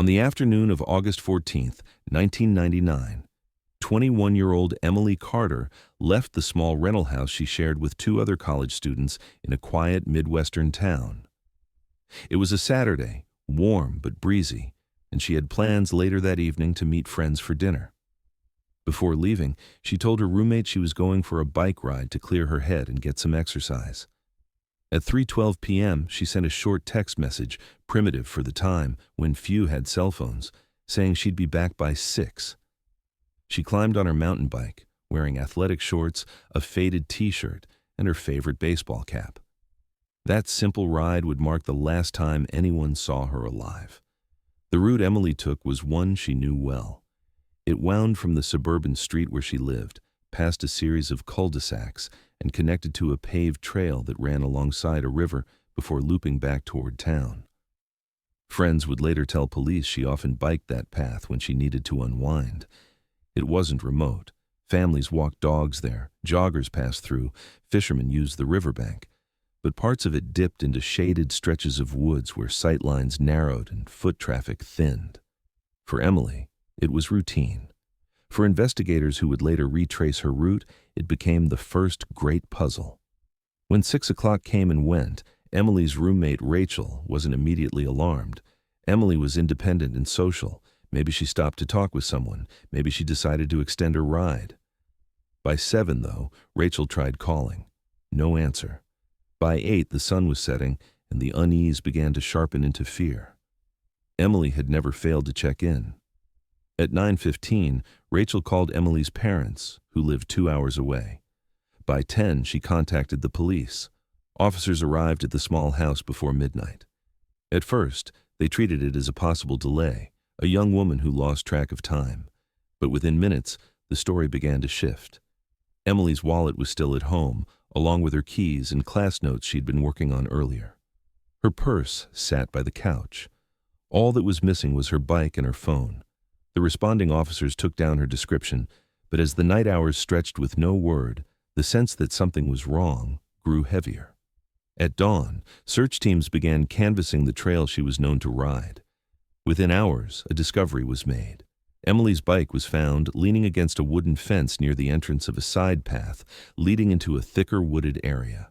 On the afternoon of August 14th, 1999, 21-year-old Emily Carter left the small rental house she shared with two other college students in a quiet Midwestern town. It was a Saturday, warm but breezy, and she had plans later that evening to meet friends for dinner. Before leaving, she told her roommate she was going for a bike ride to clear her head and get some exercise. At 3:12 p.m., she sent a short text message, primitive for the time when few had cell phones, saying she'd be back by 6. She climbed on her mountain bike, wearing athletic shorts, a faded t-shirt, and her favorite baseball cap. That simple ride would mark the last time anyone saw her alive. The route Emily took was one she knew well. It wound from the suburban street where she lived, past a series of cul-de-sacs, and connected to a paved trail that ran alongside a river before looping back toward town. Friends would later tell police she often biked that path when she needed to unwind. It wasn't remote. Families walked dogs there, joggers passed through, fishermen used the riverbank. But parts of it dipped into shaded stretches of woods where sightlines narrowed and foot traffic thinned. For Emily, it was routine. For investigators who would later retrace her route, it became the first great puzzle. When 6 o'clock came and went, Emily's roommate Rachel wasn't immediately alarmed. Emily was independent and social. Maybe she stopped to talk with someone. Maybe she decided to extend her ride. By 7, though, Rachel tried calling. No answer. By 8, the sun was setting, and the unease began to sharpen into fear. Emily had never failed to check in. At 9:15, Rachel called Emily's parents, who lived 2 hours away. By 10, she contacted the police. Officers arrived at the small house before midnight. At first, they treated it as a possible delay, a young woman who lost track of time. But within minutes, the story began to shift. Emily's wallet was still at home, along with her keys and class notes she'd been working on earlier. Her purse sat by the couch. All that was missing was her bike and her phone. The responding officers took down her description, but as the night hours stretched with no word, the sense that something was wrong grew heavier. At dawn, search teams began canvassing the trail she was known to ride. Within hours, a discovery was made. Emily's bike was found leaning against a wooden fence near the entrance of a side path leading into a thicker wooded area.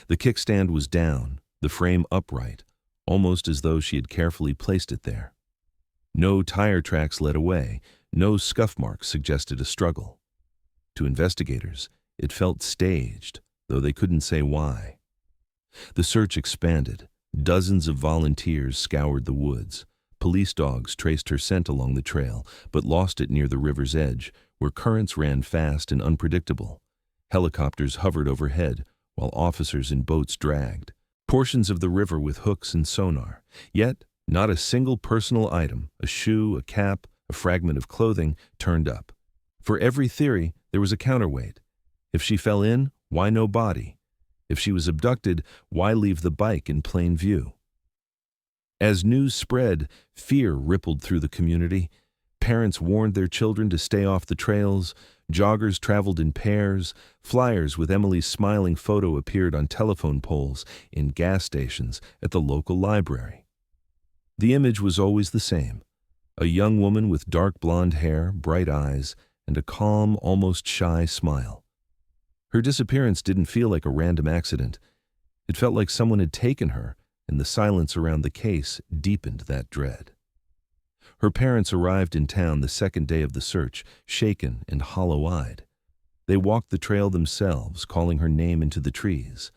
The kickstand was down, the frame upright, almost as though she had carefully placed it there. No tire tracks led away, no scuff marks suggested a struggle. To investigators, it felt staged, though they couldn't say why. The search expanded. Dozens of volunteers scoured the woods. Police dogs traced her scent along the trail, but lost it near the river's edge, where currents ran fast and unpredictable. Helicopters hovered overhead, while officers in boats dragged portions of the river with hooks and sonar. Yet, not a single personal item, a shoe, a cap, a fragment of clothing, turned up. For every theory, there was a counterweight. If she fell in, why no body? If she was abducted, why leave the bike in plain view? As news spread, fear rippled through the community. Parents warned their children to stay off the trails. Joggers traveled in pairs. Flyers with Emily's smiling photo appeared on telephone poles, in gas stations, at the local library. The image was always the same: a young woman with dark blonde hair, bright eyes, and a calm, almost shy smile. Her disappearance didn't feel like a random accident. It felt like someone had taken her, and the silence around the case deepened that dread. Her parents arrived in town the second day of the search, shaken and hollow-eyed. They walked the trail themselves, calling her name into the trees.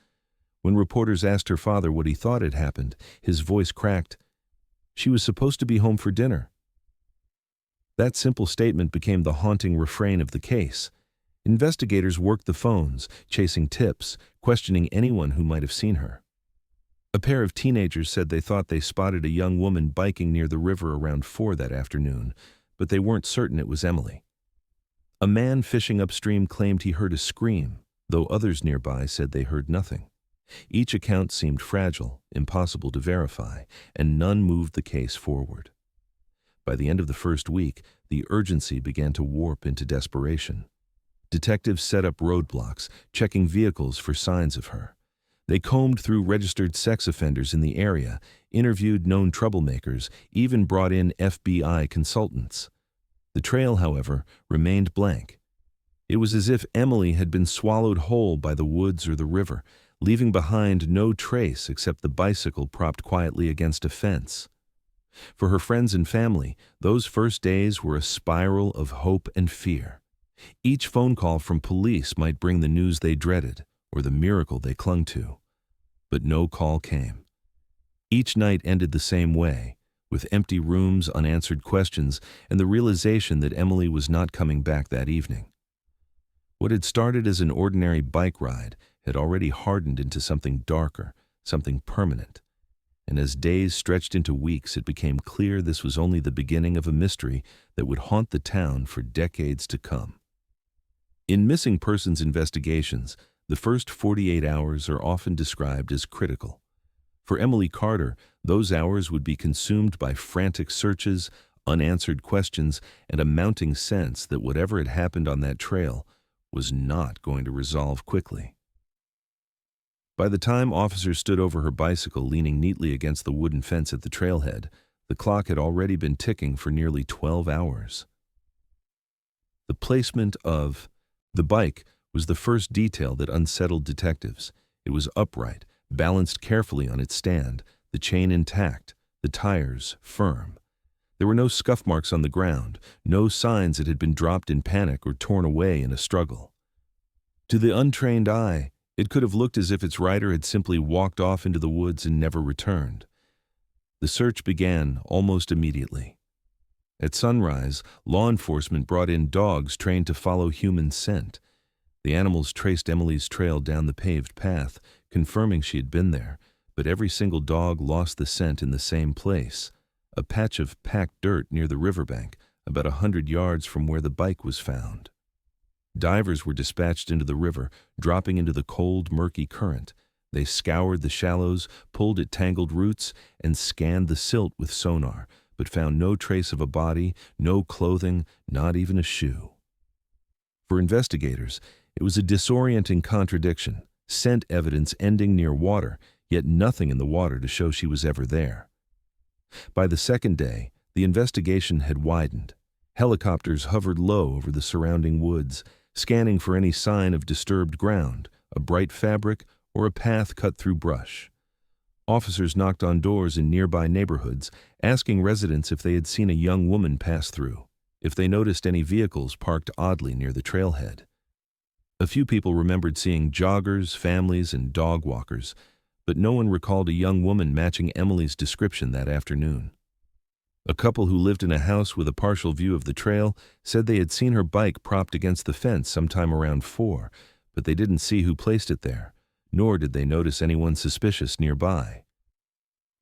When reporters asked her father what he thought had happened, his voice cracked. She was supposed to be home for dinner. That simple statement became the haunting refrain of the case. Investigators worked the phones, chasing tips, questioning anyone who might have seen her. A pair of teenagers said they thought they spotted a young woman biking near the river around 4 that afternoon, but they weren't certain it was Emily. A man fishing upstream claimed he heard a scream, though others nearby said they heard nothing. Each account seemed fragile, impossible to verify, and none moved the case forward. By the end of the first week, the urgency began to warp into desperation. Detectives set up roadblocks, checking vehicles for signs of her. They combed through registered sex offenders in the area, interviewed known troublemakers, even brought in FBI consultants. The trail, however, remained blank. It was as if Emily had been swallowed whole by the woods or the river, leaving behind no trace except the bicycle propped quietly against a fence. For her friends and family, those first days were a spiral of hope and fear. Each phone call from police might bring the news they dreaded, or the miracle they clung to. But no call came. Each night ended the same way, with empty rooms, unanswered questions, and the realization that Emily was not coming back that evening. What had started as an ordinary bike ride had already hardened into something darker, something permanent. And as days stretched into weeks, it became clear this was only the beginning of a mystery that would haunt the town for decades to come. In missing persons investigations, the first 48 hours are often described as critical. For Emily Carter, those hours would be consumed by frantic searches, unanswered questions, and a mounting sense that whatever had happened on that trail was not going to resolve quickly. By the time officers stood over her bicycle leaning neatly against the wooden fence at the trailhead, the clock had already been ticking for nearly 12 hours. The placement of the bike was the first detail that unsettled detectives. It was upright, balanced carefully on its stand, the chain intact, the tires firm. There were no scuff marks on the ground, no signs it had been dropped in panic or torn away in a struggle. To the untrained eye, it could have looked as if its rider had simply walked off into the woods and never returned. The search began almost immediately. At sunrise, law enforcement brought in dogs trained to follow human scent. The animals traced Emily's trail down the paved path, confirming she had been there, but every single dog lost the scent in the same place, a patch of packed dirt near the riverbank, about 100 yards from where the bike was found. Divers were dispatched into the river, dropping into the cold, murky current. They scoured the shallows, pulled at tangled roots, and scanned the silt with sonar, but found no trace of a body, no clothing, not even a shoe. For investigators, it was a disorienting contradiction, scent evidence ending near water, yet nothing in the water to show she was ever there. By the second day, the investigation had widened. Helicopters hovered low over the surrounding woods, scanning for any sign of disturbed ground, a bright fabric, or a path cut through brush. Officers knocked on doors in nearby neighborhoods, asking residents if they had seen a young woman pass through, if they noticed any vehicles parked oddly near the trailhead. A few people remembered seeing joggers, families, and dog walkers, but no one recalled a young woman matching Emily's description that afternoon. A couple who lived in a house with a partial view of the trail said they had seen her bike propped against the fence sometime around 4, but they didn't see who placed it there, nor did they notice anyone suspicious nearby.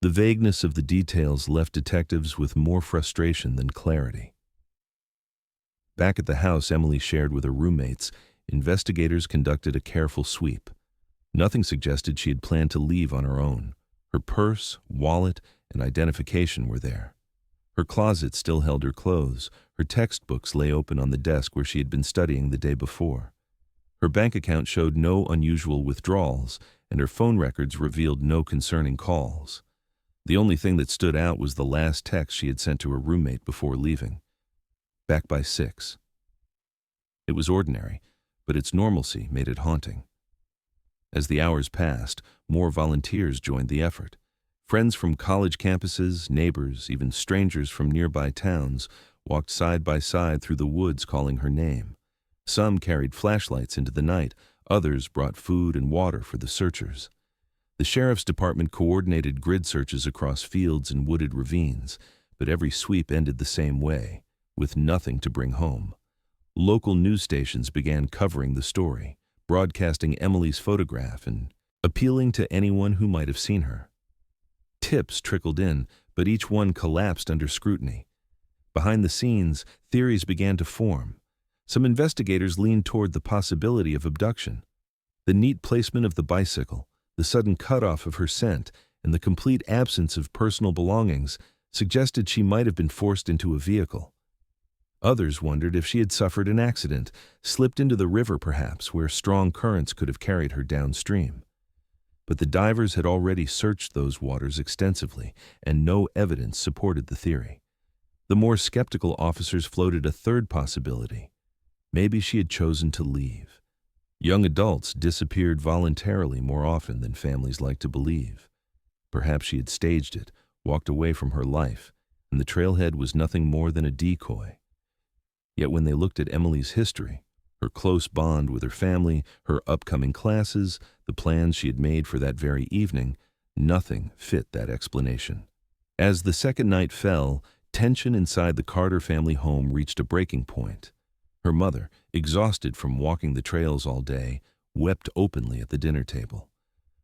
The vagueness of the details left detectives with more frustration than clarity. Back at the house Emily shared with her roommates, investigators conducted a careful sweep. Nothing suggested she had planned to leave on her own. Her purse, wallet, and identification were there. Her closet still held her clothes. Her textbooks lay open on the desk where she had been studying the day before. Her bank account showed no unusual withdrawals, and her phone records revealed no concerning calls. The only thing that stood out was the last text she had sent to her roommate before leaving. Back by 6. It was ordinary, but its normalcy made it haunting. As the hours passed, more volunteers joined the effort. Friends from college campuses, neighbors, even strangers from nearby towns walked side by side through the woods calling her name. Some carried flashlights into the night, others brought food and water for the searchers. The sheriff's department coordinated grid searches across fields and wooded ravines, but every sweep ended the same way, with nothing to bring home. Local news stations began covering the story, broadcasting Emily's photograph and appealing to anyone who might have seen her. Tips trickled in, but each one collapsed under scrutiny. Behind the scenes, theories began to form. Some investigators leaned toward the possibility of abduction. The neat placement of the bicycle, the sudden cutoff of her scent, and the complete absence of personal belongings suggested she might have been forced into a vehicle. Others wondered if she had suffered an accident, slipped into the river perhaps, where strong currents could have carried her downstream. But the divers had already searched those waters extensively, and no evidence supported the theory. The more skeptical officers floated a third possibility. Maybe she had chosen to leave. Young adults disappeared voluntarily more often than families like to believe. Perhaps she had staged it, walked away from her life, and the trailhead was nothing more than a decoy. Yet when they looked at Emily's history, her close bond with her family, her upcoming classes, the plans she had made for that very evening, nothing fit that explanation. As the second night fell, tension inside the Carter family home reached a breaking point. Her mother, exhausted from walking the trails all day, wept openly at the dinner table.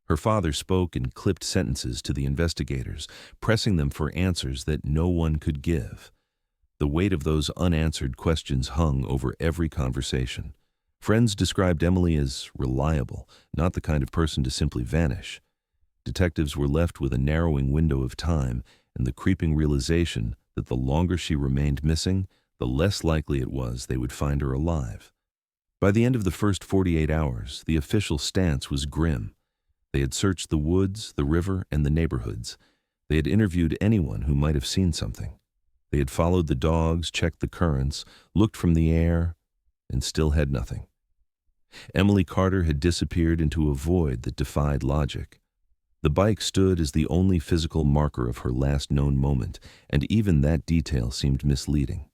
Her father spoke in clipped sentences to the investigators, pressing them for answers that no one could give. The weight of those unanswered questions hung over every conversation. Friends described Emily as reliable, not the kind of person to simply vanish. Detectives were left with a narrowing window of time and the creeping realization that the longer she remained missing, the less likely it was they would find her alive. By the end of the first 48 hours, the official stance was grim. They had searched the woods, the river, and the neighborhoods. They had interviewed anyone who might have seen something. They had followed the dogs, checked the currents, looked from the air, and still had nothing. Emily Carter had disappeared into a void that defied logic. The bike stood as the only physical marker of her last known moment, and even that detail seemed misleading.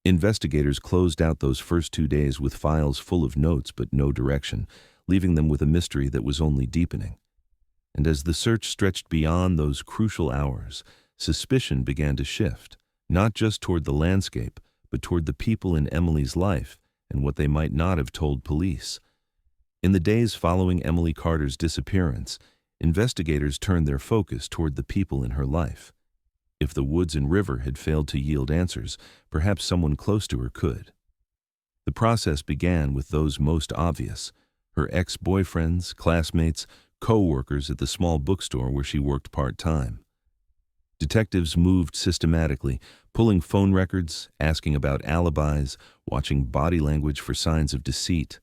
Investigators closed out those first 2 days with files full of notes but no direction, leaving them with a mystery that was only deepening. And as the search stretched beyond those crucial hours, suspicion began to shift, not just toward the landscape, but toward the people in Emily's life and what they might not have told police. In the days following Emily Carter's disappearance, investigators turned their focus toward the people in her life. If the woods and river had failed to yield answers, perhaps someone close to her could. The process began with those most obvious: her ex-boyfriends, classmates, co-workers at the small bookstore where she worked part-time. Detectives moved systematically, pulling phone records, asking about alibis, watching body language for signs of deceit.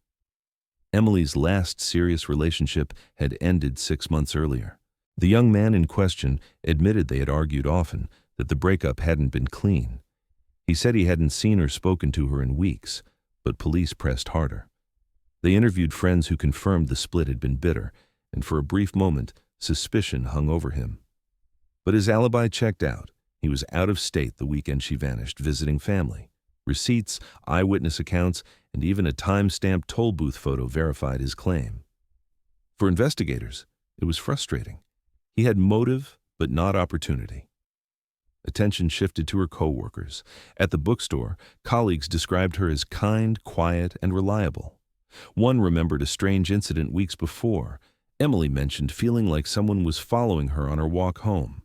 Emily's last serious relationship had ended 6 months earlier. The young man in question admitted they had argued often, that the breakup hadn't been clean. He said he hadn't seen or spoken to her in weeks, but police pressed harder. They interviewed friends who confirmed the split had been bitter, and for a brief moment, suspicion hung over him. But his alibi checked out. He was out of state the weekend she vanished, visiting family. Receipts, eyewitness accounts, and even a time-stamped toll booth photo verified his claim. For investigators, it was frustrating. He had motive, but not opportunity. Attention shifted to her co-workers. At the bookstore, colleagues described her as kind, quiet, and reliable. One remembered a strange incident weeks before. Emily mentioned feeling like someone was following her on her walk home.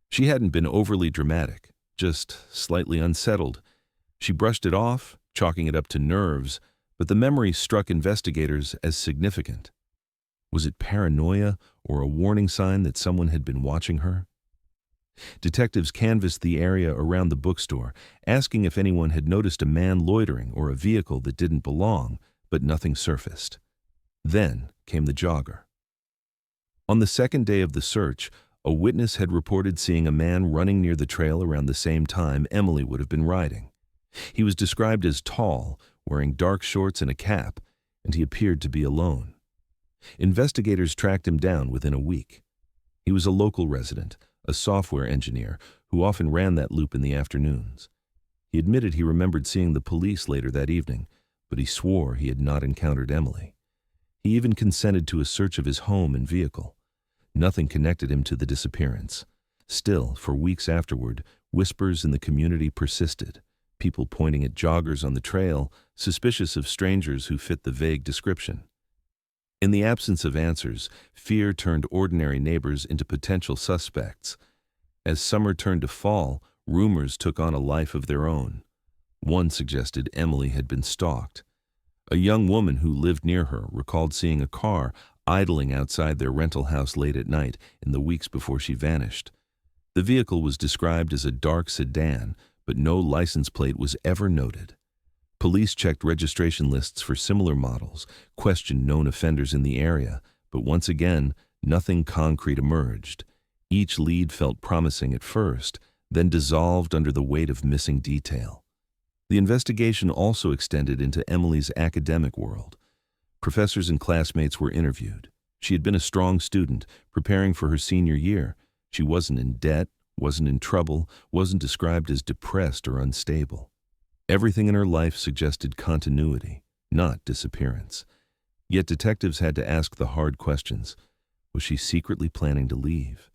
She hadn't been overly dramatic, just slightly unsettled. She brushed it off, chalking it up to nerves, but the memory struck investigators as significant. Was it paranoia or a warning sign that someone had been watching her? Detectives canvassed the area around the bookstore, asking if anyone had noticed a man loitering or a vehicle that didn't belong, but nothing surfaced. Then came the jogger. On the second day of the search, a witness had reported seeing a man running near the trail around the same time Emily would have been riding. He was described as tall, wearing dark shorts and a cap, and he appeared to be alone. Investigators tracked him down within a week. He was a local resident, a software engineer, who often ran that loop in the afternoons. He admitted he remembered seeing the police later that evening, but he swore he had not encountered Emily. He even consented to a search of his home and vehicle. Nothing connected him to the disappearance. Still, for weeks afterward, whispers in the community persisted, people pointing at joggers on the trail, suspicious of strangers who fit the vague description. In the absence of answers, fear turned ordinary neighbors into potential suspects. As summer turned to fall, rumors took on a life of their own. One suggested Emily had been stalked. A young woman who lived near her recalled seeing a car idling outside their rental house late at night in the weeks before she vanished. The vehicle was described as a dark sedan, but no license plate was ever noted. Police checked registration lists for similar models, questioned known offenders in the area, but once again, nothing concrete emerged. Each lead felt promising at first, then dissolved under the weight of missing detail. The investigation also extended into Emily's academic world. Professors and classmates were interviewed. She had been a strong student, preparing for her senior year. She wasn't in debt, wasn't in trouble, wasn't described as depressed or unstable. Everything in her life suggested continuity, not disappearance. Yet detectives had to ask the hard questions. Was she secretly planning to leave?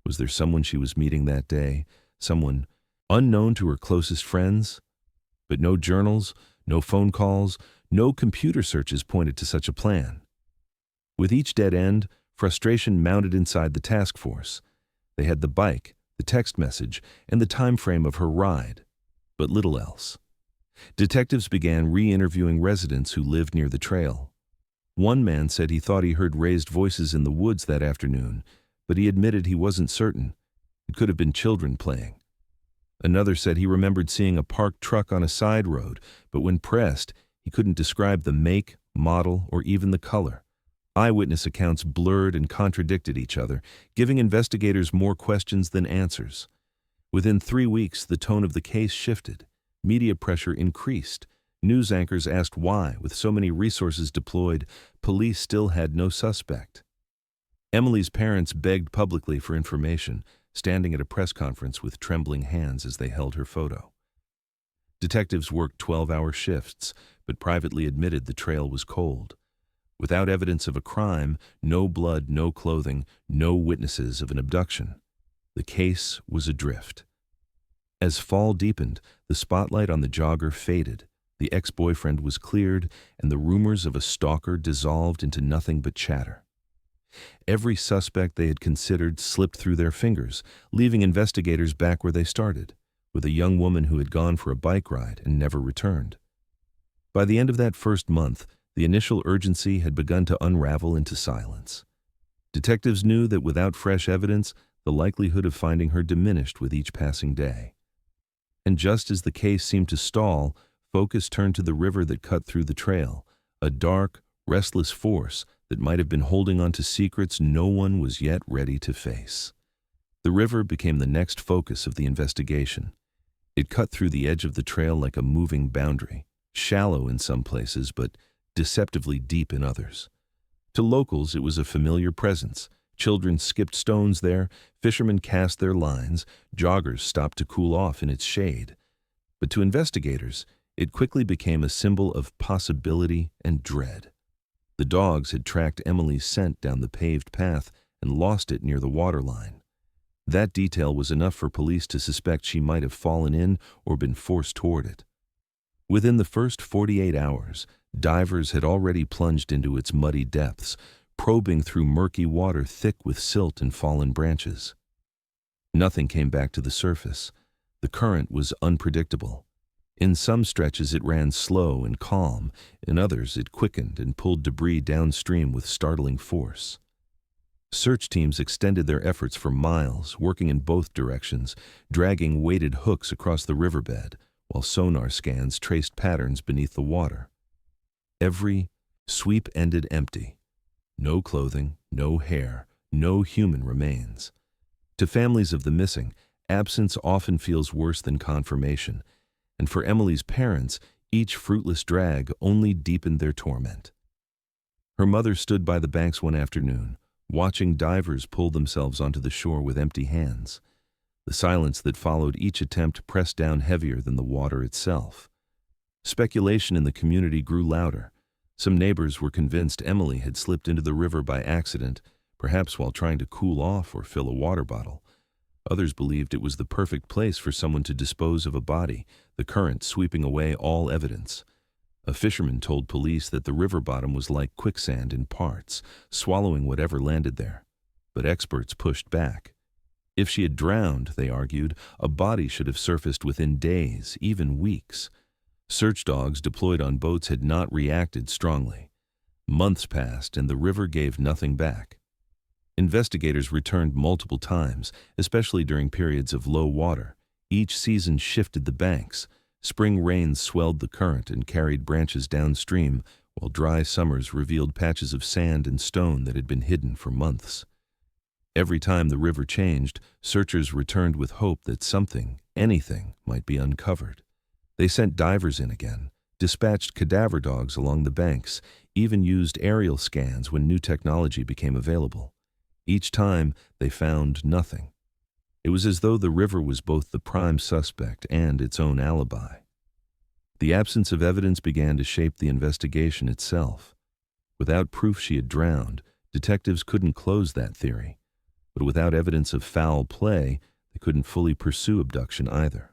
Was there someone she was meeting that day, someone unknown to her closest friends? But no journals, no phone calls, no computer searches pointed to such a plan. With each dead end, frustration mounted inside the task force. They had the bike, the text message, and the time frame of her ride, but little else. Detectives began re-interviewing residents who lived near the trail. One man said he thought he heard raised voices in the woods that afternoon, but he admitted he wasn't certain. It could have been children playing. Another said he remembered seeing a parked truck on a side road, but when pressed, he couldn't describe the make, model, or even the color. Eyewitness accounts blurred and contradicted each other, giving investigators more questions than answers. Within 3 weeks, the tone of the case shifted. Media pressure increased. News anchors asked why, with so many resources deployed, police still had no suspect. Emily's parents begged publicly for information, standing at a press conference with trembling hands as they held her photo. Detectives worked 12-hour shifts, but privately admitted the trail was cold. Without evidence of a crime, no blood, no clothing, no witnesses of an abduction. The case was adrift. As fall deepened, the spotlight on the jogger faded. The ex-boyfriend was cleared, and the rumors of a stalker dissolved into nothing but chatter. Every suspect they had considered slipped through their fingers, leaving investigators back where they started, with a young woman who had gone for a bike ride and never returned. By the end of that first month, the initial urgency had begun to unravel into silence. Detectives knew that without fresh evidence, the likelihood of finding her diminished with each passing day. And just as the case seemed to stall, focus turned to the river that cut through the trail, a dark, restless force that might have been holding on to secrets no one was yet ready to face. The river became the next focus of the investigation. It cut through the edge of the trail like a moving boundary, shallow in some places, but deceptively deep in others. To locals, it was a familiar presence. Children skipped stones there, fishermen cast their lines, joggers stopped to cool off in its shade. But to investigators, it quickly became a symbol of possibility and dread. The dogs had tracked Emily's scent down the paved path and lost it near the waterline. That detail was enough for police to suspect she might have fallen in or been forced toward it. Within the first 48 hours, divers had already plunged into its muddy depths, probing through murky water thick with silt and fallen branches. Nothing came back to the surface. The current was unpredictable. In some stretches it ran slow and calm, in others it quickened and pulled debris downstream with startling force. Search teams extended their efforts for miles, working in both directions, dragging weighted hooks across the riverbed, while sonar scans traced patterns beneath the water. Every sweep ended empty. No clothing, no hair, no human remains. To families of the missing, absence often feels worse than confirmation, and for Emily's parents, each fruitless drag only deepened their torment. Her mother stood by the banks one afternoon, watching divers pull themselves onto the shore with empty hands. The silence that followed each attempt pressed down heavier than the water itself. Speculation in the community grew louder. Some neighbors were convinced Emily had slipped into the river by accident, perhaps while trying to cool off or fill a water bottle. Others believed it was the perfect place for someone to dispose of a body, the current sweeping away all evidence. A fisherman told police that the river bottom was like quicksand in parts, swallowing whatever landed there. But experts pushed back. If she had drowned, they argued, a body should have surfaced within days, even weeks. Search dogs deployed on boats had not reacted strongly. Months passed and the river gave nothing back. Investigators returned multiple times, especially during periods of low water. Each season shifted the banks. Spring rains swelled the current and carried branches downstream, while dry summers revealed patches of sand and stone that had been hidden for months. Every time the river changed, searchers returned with hope that something, anything, might be uncovered. They sent divers in again, dispatched cadaver dogs along the banks, even used aerial scans when new technology became available. Each time, they found nothing. It was as though the river was both the prime suspect and its own alibi. The absence of evidence began to shape the investigation itself. Without proof she had drowned, detectives couldn't close that theory. But without evidence of foul play, they couldn't fully pursue abduction either.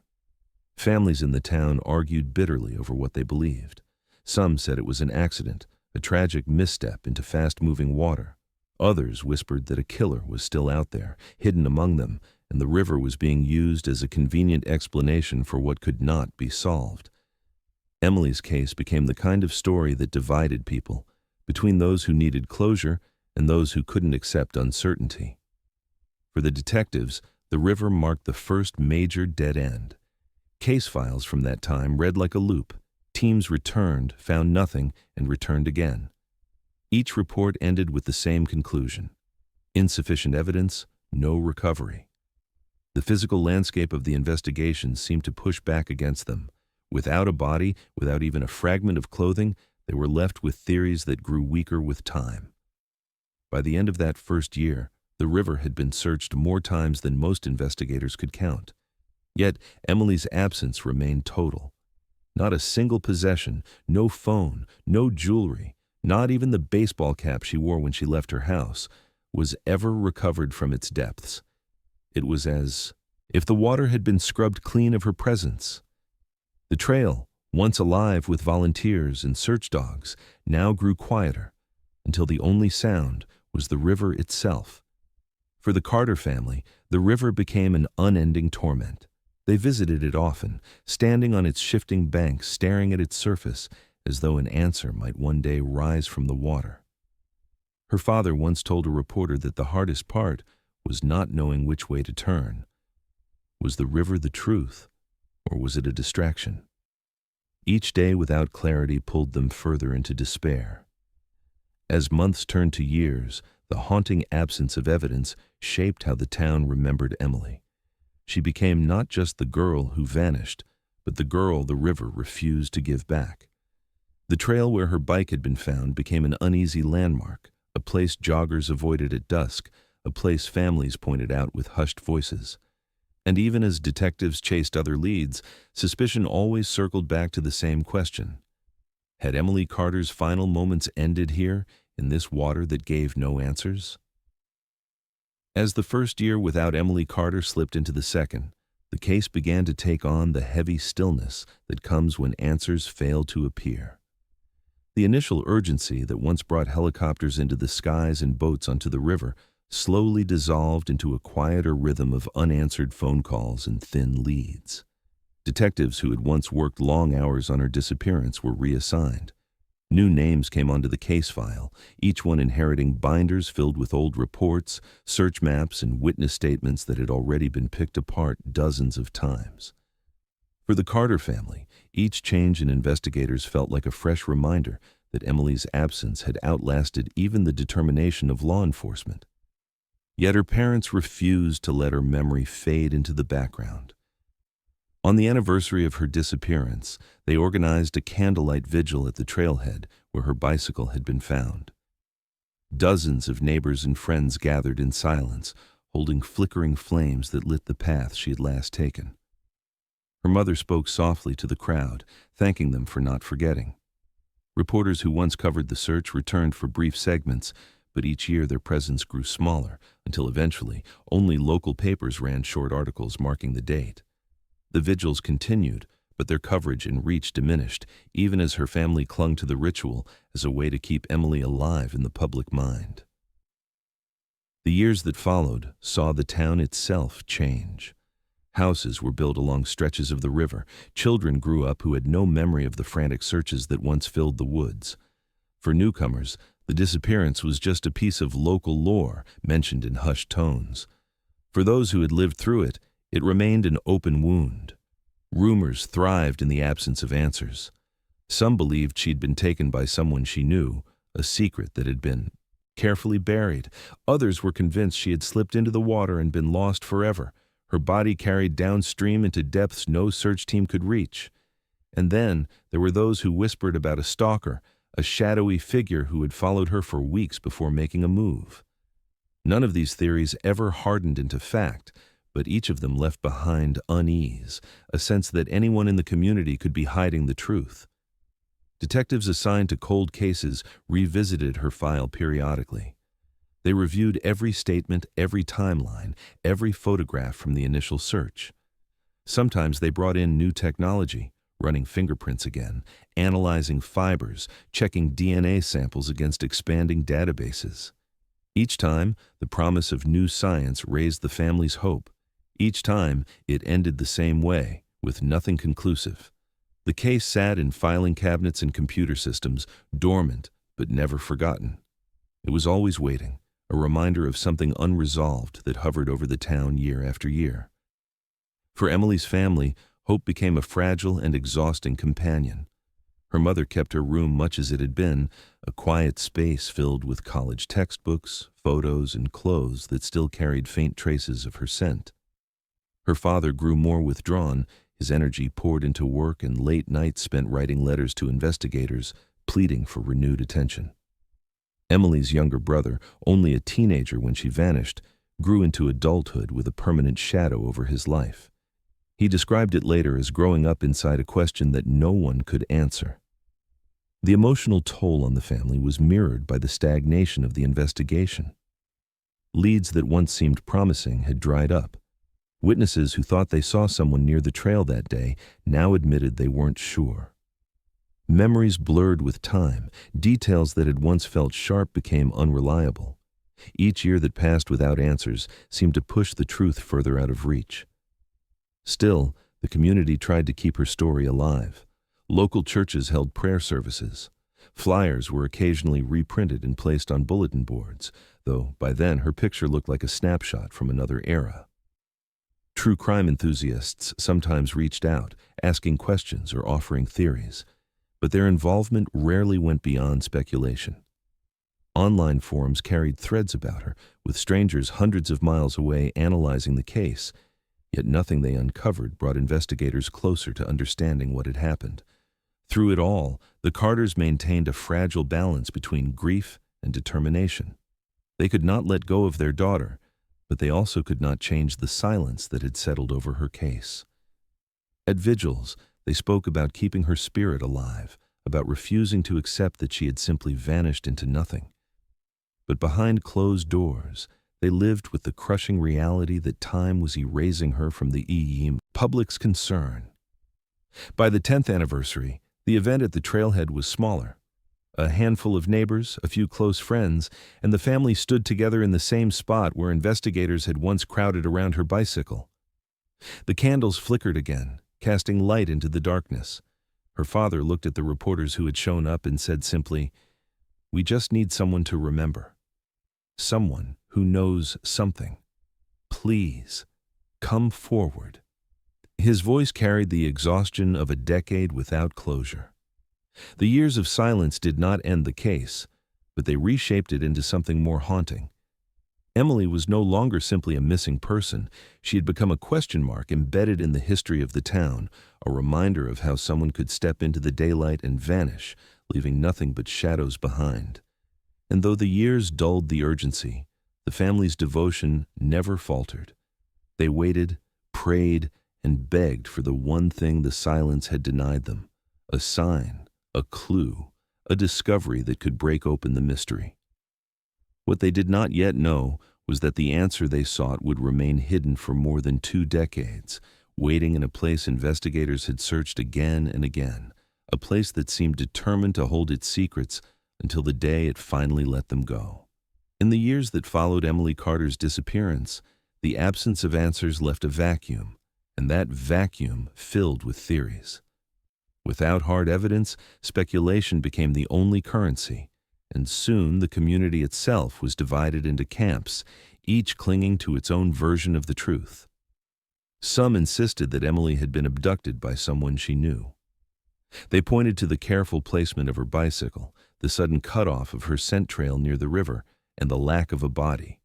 Families in the town argued bitterly over what they believed. Some said it was an accident, a tragic misstep into fast-moving water. Others whispered that a killer was still out there, hidden among them, and the river was being used as a convenient explanation for what could not be solved. Emily's case became the kind of story that divided people, between those who needed closure and those who couldn't accept uncertainty. For the detectives, the river marked the first major dead end. Case files from that time read like a loop. Teams returned, found nothing, and returned again. Each report ended with the same conclusion: insufficient evidence, no recovery. The physical landscape of the investigation seemed to push back against them. Without a body, without even a fragment of clothing, they were left with theories that grew weaker with time. By the end of that first year, the river had been searched more times than most investigators could count. Yet Emily's absence remained total. Not a single possession, no phone, no jewelry, not even the baseball cap she wore when she left her house, was ever recovered from its depths. It was as if the water had been scrubbed clean of her presence. The trail, once alive with volunteers and search dogs, now grew quieter, until the only sound was the river itself. For the Carter family, the river became an unending torment. They visited it often, standing on its shifting banks, staring at its surface, as though an answer might one day rise from the water. Her father once told a reporter that the hardest part was not knowing which way to turn. Was the river the truth, or was it a distraction? Each day without clarity pulled them further into despair. As months turned to years, the haunting absence of evidence shaped how the town remembered Emily. She became not just the girl who vanished, but the girl the river refused to give back. The trail where her bike had been found became an uneasy landmark, a place joggers avoided at dusk, a place families pointed out with hushed voices. And even as detectives chased other leads, suspicion always circled back to the same question. Had Emily Carter's final moments ended here, in this water that gave no answers? As the first year without Emily Carter slipped into the second, the case began to take on the heavy stillness that comes when answers fail to appear. The initial urgency that once brought helicopters into the skies and boats onto the river slowly dissolved into a quieter rhythm of unanswered phone calls and thin leads. Detectives who had once worked long hours on her disappearance were reassigned. New names came onto the case file, each one inheriting binders filled with old reports, search maps, and witness statements that had already been picked apart dozens of times. For the Carter family, each change in investigators felt like a fresh reminder that Emily's absence had outlasted even the determination of law enforcement. Yet her parents refused to let her memory fade into the background. On the anniversary of her disappearance, they organized a candlelight vigil at the trailhead where her bicycle had been found. Dozens of neighbors and friends gathered in silence, holding flickering flames that lit the path she had last taken. Her mother spoke softly to the crowd, thanking them for not forgetting. Reporters who once covered the search returned for brief segments, but each year their presence grew smaller, until eventually only local papers ran short articles marking the date. The vigils continued, but their coverage and reach diminished, even as her family clung to the ritual as a way to keep Emily alive in the public mind. The years that followed saw the town itself change. Houses were built along stretches of the river. Children grew up who had no memory of the frantic searches that once filled the woods. For newcomers, the disappearance was just a piece of local lore mentioned in hushed tones. For those who had lived through it, it remained an open wound. Rumors thrived in the absence of answers. Some believed she'd been taken by someone she knew, a secret that had been carefully buried. Others were convinced she had slipped into the water and been lost forever, her body carried downstream into depths no search team could reach. And then there were those who whispered about a stalker, a shadowy figure who had followed her for weeks before making a move. None of these theories ever hardened into fact, but each of them left behind unease, a sense that anyone in the community could be hiding the truth. Detectives assigned to cold cases revisited her file periodically. They reviewed every statement, every timeline, every photograph from the initial search. Sometimes they brought in new technology, running fingerprints again, analyzing fibers, checking DNA samples against expanding databases. Each time, the promise of new science raised the family's hope. Each time, it ended the same way, with nothing conclusive. The case sat in filing cabinets and computer systems, dormant but never forgotten. It was always waiting, a reminder of something unresolved that hovered over the town year after year. For Emily's family, hope became a fragile and exhausting companion. Her mother kept her room much as it had been, a quiet space filled with college textbooks, photos, and clothes that still carried faint traces of her scent. Her father grew more withdrawn, his energy poured into work and late nights spent writing letters to investigators, pleading for renewed attention. Emily's younger brother, only a teenager when she vanished, grew into adulthood with a permanent shadow over his life. He described it later as growing up inside a question that no one could answer. The emotional toll on the family was mirrored by the stagnation of the investigation. Leads that once seemed promising had dried up. Witnesses who thought they saw someone near the trail that day now admitted they weren't sure. Memories blurred with time, details that had once felt sharp became unreliable. Each year that passed without answers seemed to push the truth further out of reach. Still, the community tried to keep her story alive. Local churches held prayer services. Flyers were occasionally reprinted and placed on bulletin boards, though by then her picture looked like a snapshot from another era. True crime enthusiasts sometimes reached out, asking questions or offering theories, but their involvement rarely went beyond speculation. Online forums carried threads about her, with strangers hundreds of miles away analyzing the case, yet nothing they uncovered brought investigators closer to understanding what had happened. Through it all, the Carters maintained a fragile balance between grief and determination. They could not let go of their daughter, but they also could not change the silence that had settled over her case. At vigils, they spoke about keeping her spirit alive, about refusing to accept that she had simply vanished into nothing. But behind closed doors, they lived with the crushing reality that time was erasing her from the public's concern. By the 10th anniversary, the event at the trailhead was smaller. A handful of neighbors, a few close friends, and the family stood together in the same spot where investigators had once crowded around her bicycle. The candles flickered again, casting light into the darkness. Her father looked at the reporters who had shown up and said simply, "We just need someone to remember. Someone who knows something. Please, come forward." His voice carried the exhaustion of a decade without closure. The years of silence did not end the case, but they reshaped it into something more haunting. Emily was no longer simply a missing person. She had become a question mark embedded in the history of the town, a reminder of how someone could step into the daylight and vanish, leaving nothing but shadows behind. And though the years dulled the urgency, the family's devotion never faltered. They waited, prayed, and begged for the one thing the silence had denied them, a sign, a clue, a discovery that could break open the mystery. What they did not yet know was that the answer they sought would remain hidden for more than 2 decades, waiting in a place investigators had searched again and again, a place that seemed determined to hold its secrets until the day it finally let them go. In the years that followed Emily Carter's disappearance, the absence of answers left a vacuum, and that vacuum filled with theories. Without hard evidence, speculation became the only currency, and soon the community itself was divided into camps, each clinging to its own version of the truth. Some insisted that Emily had been abducted by someone she knew. They pointed to the careful placement of her bicycle, the sudden cutoff of her scent trail near the river, and the lack of a body.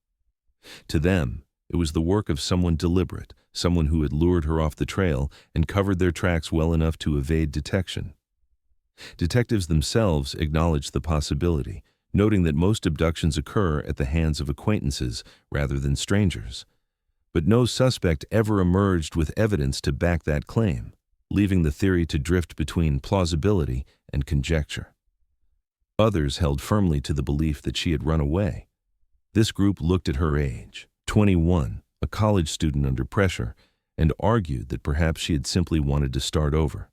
To them, it was the work of someone deliberate, someone who had lured her off the trail and covered their tracks well enough to evade detection. Detectives themselves acknowledged the possibility, noting that most abductions occur at the hands of acquaintances rather than strangers. But no suspect ever emerged with evidence to back that claim, leaving the theory to drift between plausibility and conjecture. Others held firmly to the belief that she had run away. This group looked at her age, 21, a college student under pressure, and argued that perhaps she had simply wanted to start over.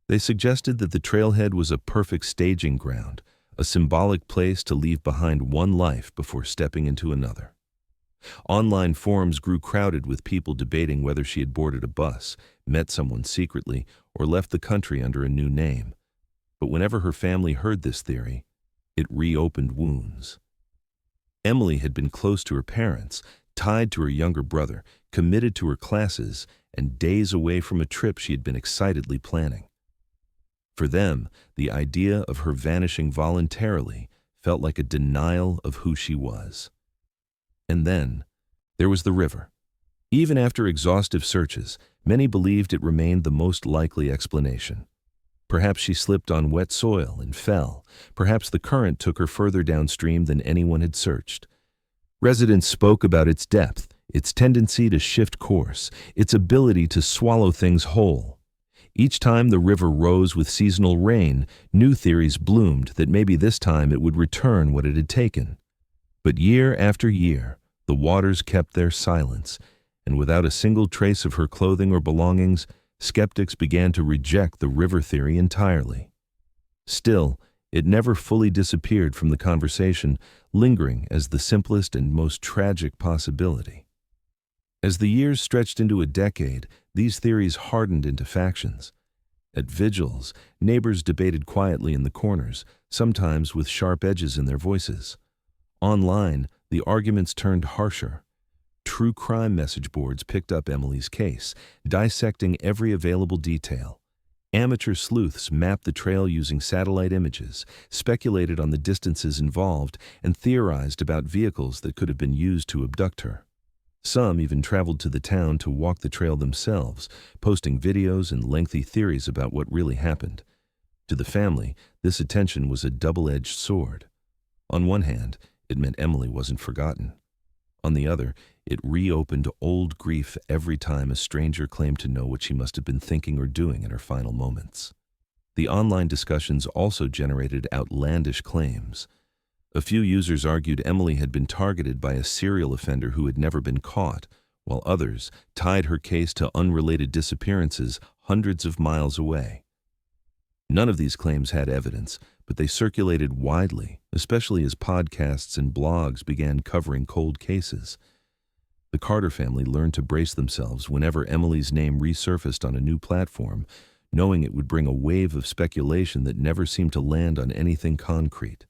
They suggested that the trailhead was a perfect staging ground, a symbolic place to leave behind one life before stepping into another. Online forums grew crowded with people debating whether she had boarded a bus, met someone secretly, or left the country under a new name. But whenever her family heard this theory, it reopened wounds. Emily had been close to her parents, tied to her younger brother, committed to her classes, and days away from a trip she had been excitedly planning. For them, the idea of her vanishing voluntarily felt like a denial of who she was. And then, there was the river. Even after exhaustive searches, many believed it remained the most likely explanation. Perhaps she slipped on wet soil and fell. Perhaps the current took her further downstream than anyone had searched. Residents spoke about its depth, its tendency to shift course, its ability to swallow things whole. Each time the river rose with seasonal rain, new theories bloomed that maybe this time it would return what it had taken. But year after year, the waters kept their silence, and without a single trace of her clothing or belongings, skeptics began to reject the river theory entirely. Still, it never fully disappeared from the conversation, lingering as the simplest and most tragic possibility. As the years stretched into a decade, these theories hardened into factions. At vigils, neighbors debated quietly in the corners, sometimes with sharp edges in their voices. Online, the arguments turned harsher. True crime message boards picked up Emily's case, dissecting every available detail. Amateur sleuths mapped the trail using satellite images, speculated on the distances involved, and theorized about vehicles that could have been used to abduct her. Some even traveled to the town to walk the trail themselves, posting videos and lengthy theories about what really happened. To the family, this attention was a double-edged sword. On one hand, it meant Emily wasn't forgotten. On the other, it reopened old grief every time a stranger claimed to know what she must have been thinking or doing in her final moments. The online discussions also generated outlandish claims. A few users argued Emily had been targeted by a serial offender who had never been caught, while others tied her case to unrelated disappearances hundreds of miles away. None of these claims had evidence, but they circulated widely, especially as podcasts and blogs began covering cold cases. The Carter family learned to brace themselves whenever Emily's name resurfaced on a new platform, knowing it would bring a wave of speculation that never seemed to land on anything concrete.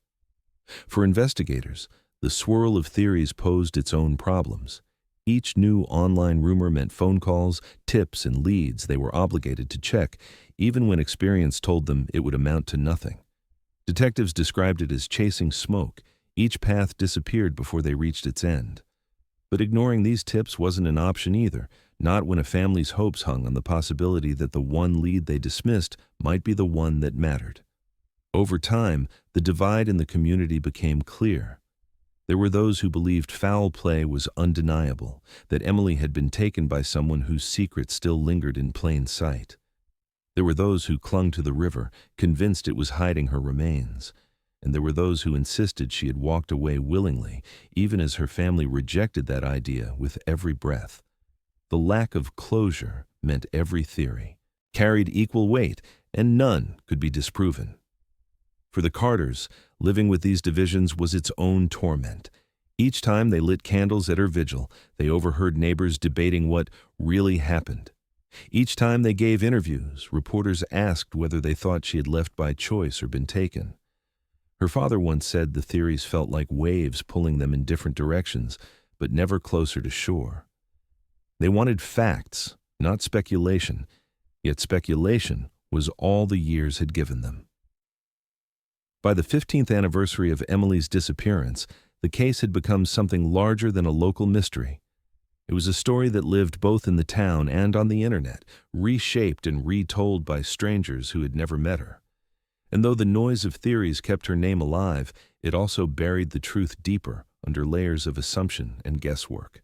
For investigators, the swirl of theories posed its own problems. Each new online rumor meant phone calls, tips, and leads they were obligated to check, even when experience told them it would amount to nothing. Detectives described it as chasing smoke. Each path disappeared before they reached its end. But ignoring these tips wasn't an option either, not when a family's hopes hung on the possibility that the one lead they dismissed might be the one that mattered. Over time, the divide in the community became clear. There were those who believed foul play was undeniable, that Emily had been taken by someone whose secret still lingered in plain sight. There were those who clung to the river, convinced it was hiding her remains. And there were those who insisted she had walked away willingly, even as her family rejected that idea with every breath. The lack of closure meant every theory carried equal weight, and none could be disproven. For the Carters, living with these divisions was its own torment. Each time they lit candles at her vigil, they overheard neighbors debating what really happened. Each time they gave interviews, reporters asked whether they thought she had left by choice or been taken. Her father once said the theories felt like waves pulling them in different directions, but never closer to shore. They wanted facts, not speculation, yet speculation was all the years had given them. By the 15th anniversary of Emily's disappearance, the case had become something larger than a local mystery. It was a story that lived both in the town and on the internet, reshaped and retold by strangers who had never met her. And though the noise of theories kept her name alive, it also buried the truth deeper under layers of assumption and guesswork.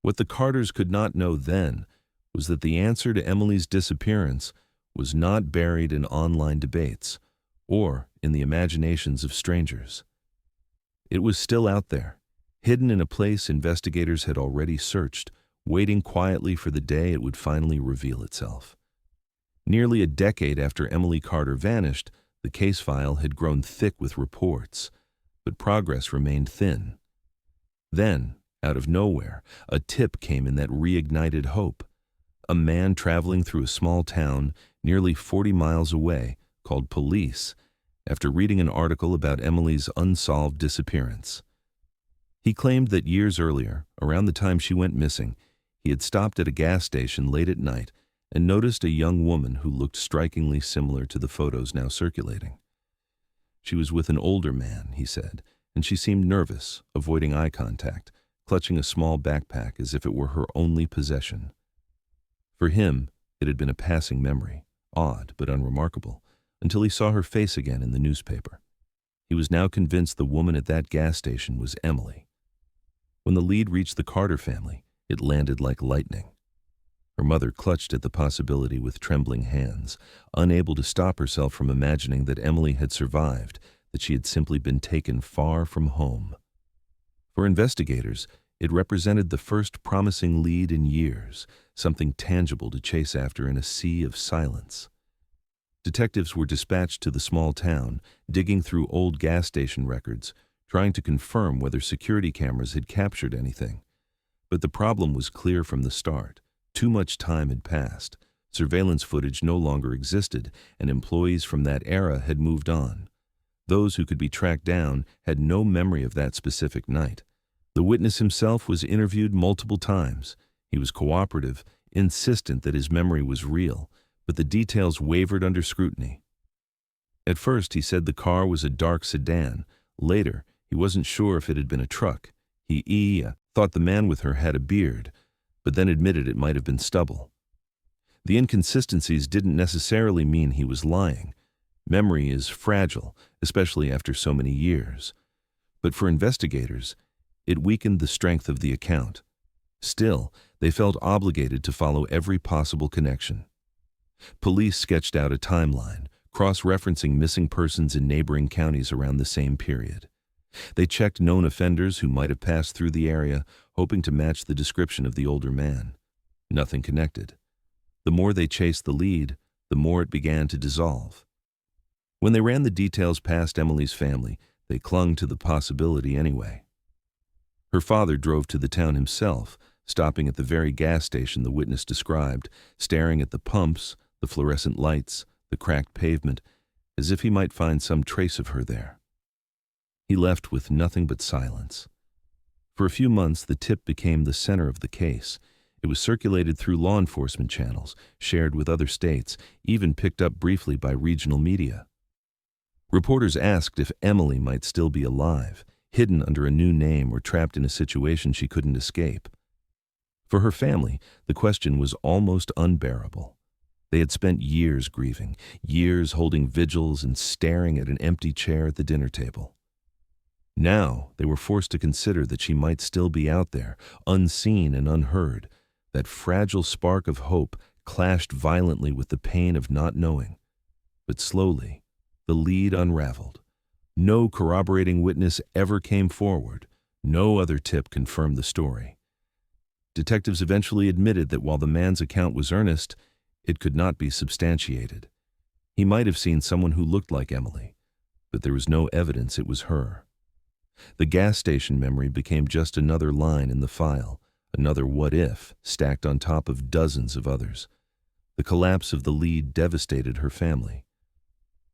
What the Carters could not know then was that the answer to Emily's disappearance was not buried in online debates or in the imaginations of strangers. It was still out there, hidden in a place investigators had already searched, waiting quietly for the day it would finally reveal itself. Nearly a decade after Emily Carter vanished, the case file had grown thick with reports, but progress remained thin. Then, out of nowhere, a tip came in that reignited hope. A man traveling through a small town nearly 40 miles away called police after reading an article about Emily's unsolved disappearance. He claimed that years earlier, around the time she went missing, he had stopped at a gas station late at night and noticed a young woman who looked strikingly similar to the photos now circulating. She was with an older man, he said, and she seemed nervous, avoiding eye contact, clutching a small backpack as if it were her only possession. For him, it had been a passing memory, odd but unremarkable, until he saw her face again in the newspaper. He was now convinced the woman at that gas station was Emily. When the lead reached the Carter family, it landed like lightning. Her mother clutched at the possibility with trembling hands, unable to stop herself from imagining that Emily had survived, that she had simply been taken far from home. For investigators, it represented the first promising lead in years, something tangible to chase after in a sea of silence. Detectives were dispatched to the small town, digging through old gas station records, trying to confirm whether security cameras had captured anything. But the problem was clear from the start. Too much time had passed. Surveillance footage no longer existed, and employees from that era had moved on. Those who could be tracked down had no memory of that specific night. The witness himself was interviewed multiple times. He was cooperative, insistent that his memory was real, but the details wavered under scrutiny. At first, he said the car was a dark sedan. Later, he wasn't sure if it had been a truck. He thought the man with her had a beard, but then admitted it might have been stubble. The inconsistencies didn't necessarily mean he was lying. Memory is fragile, especially after so many years. But for investigators, it weakened the strength of the account. Still, they felt obligated to follow every possible connection. Police sketched out a timeline, cross-referencing missing persons in neighboring counties around the same period. They checked known offenders who might have passed through the area, hoping to match the description of the older man. Nothing connected. The more they chased the lead, the more it began to dissolve. When they ran the details past Emily's family, they clung to the possibility anyway. Her father drove to the town himself, stopping at the very gas station the witness described, staring at the pumps, the fluorescent lights, the cracked pavement, as if he might find some trace of her there. He left with nothing but silence. For a few months, the tip became the center of the case. It was circulated through law enforcement channels, shared with other states, even picked up briefly by regional media. Reporters asked if Emily might still be alive, hidden under a new name or trapped in a situation she couldn't escape. For her family, the question was almost unbearable. They had spent years grieving, years holding vigils and staring at an empty chair at the dinner table. Now they were forced to consider that she might still be out there, unseen and unheard. That fragile spark of hope clashed violently with the pain of not knowing. But slowly, the lead unraveled. No corroborating witness ever came forward. No other tip confirmed the story. Detectives eventually admitted that while the man's account was earnest, it could not be substantiated. He might have seen someone who looked like Emily, but there was no evidence it was her. The gas station memory became just another line in the file, another what if, stacked on top of dozens of others. The collapse of the lead devastated her family.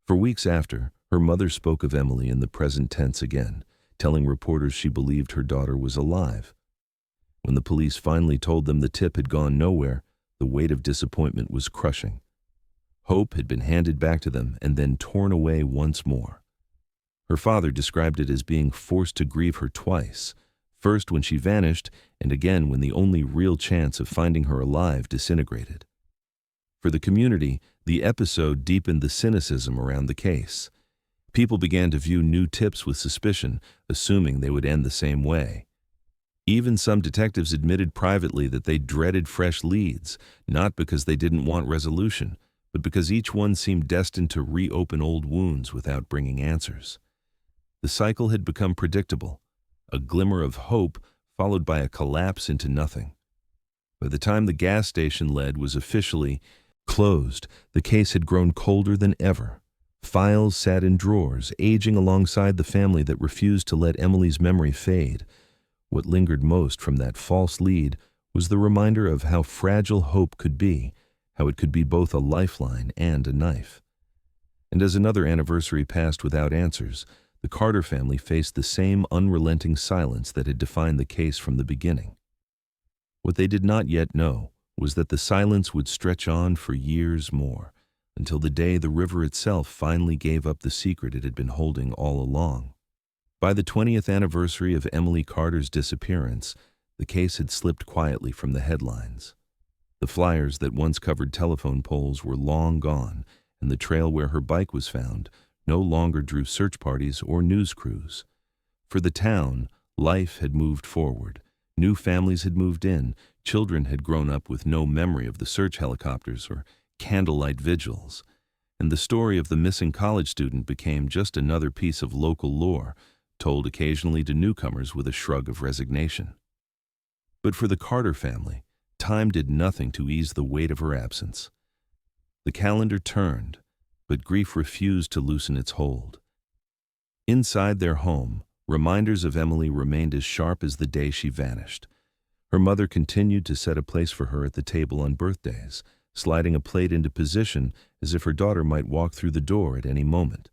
For weeks after, her mother spoke of Emily in the present tense again, telling reporters she believed her daughter was alive. When the police finally told them the tip had gone nowhere, the weight of disappointment was crushing. Hope had been handed back to them and then torn away once more. Her father described it as being forced to grieve her twice, first when she vanished and again when the only real chance of finding her alive disintegrated. For the community, the episode deepened the cynicism around the case. People began to view new tips with suspicion, assuming they would end the same way. Even some detectives admitted privately that they dreaded fresh leads, not because they didn't want resolution, but because each one seemed destined to reopen old wounds without bringing answers. The cycle had become predictable, a glimmer of hope followed by a collapse into nothing. By the time the gas station lead was officially closed, the case had grown colder than ever. Files sat in drawers, aging alongside the family that refused to let Emily's memory fade. What lingered most from that false lead was the reminder of how fragile hope could be, how it could be both a lifeline and a knife. And as another anniversary passed without answers, the Carter family faced the same unrelenting silence that had defined the case from the beginning. What they did not yet know was that the silence would stretch on for years more, until the day the river itself finally gave up the secret it had been holding all along. By the 20th anniversary of Emily Carter's disappearance, the case had slipped quietly from the headlines. The flyers that once covered telephone poles were long gone, and the trail where her bike was found no longer drew search parties or news crews. For the town, life had moved forward. New families had moved in. Children had grown up with no memory of the search helicopters or candlelight vigils. And the story of the missing college student became just another piece of local lore, told occasionally to newcomers with a shrug of resignation. But for the Carter family, time did nothing to ease the weight of her absence. The calendar turned, but grief refused to loosen its hold. Inside their home, reminders of Emily remained as sharp as the day she vanished. Her mother continued to set a place for her at the table on birthdays, sliding a plate into position as if her daughter might walk through the door at any moment.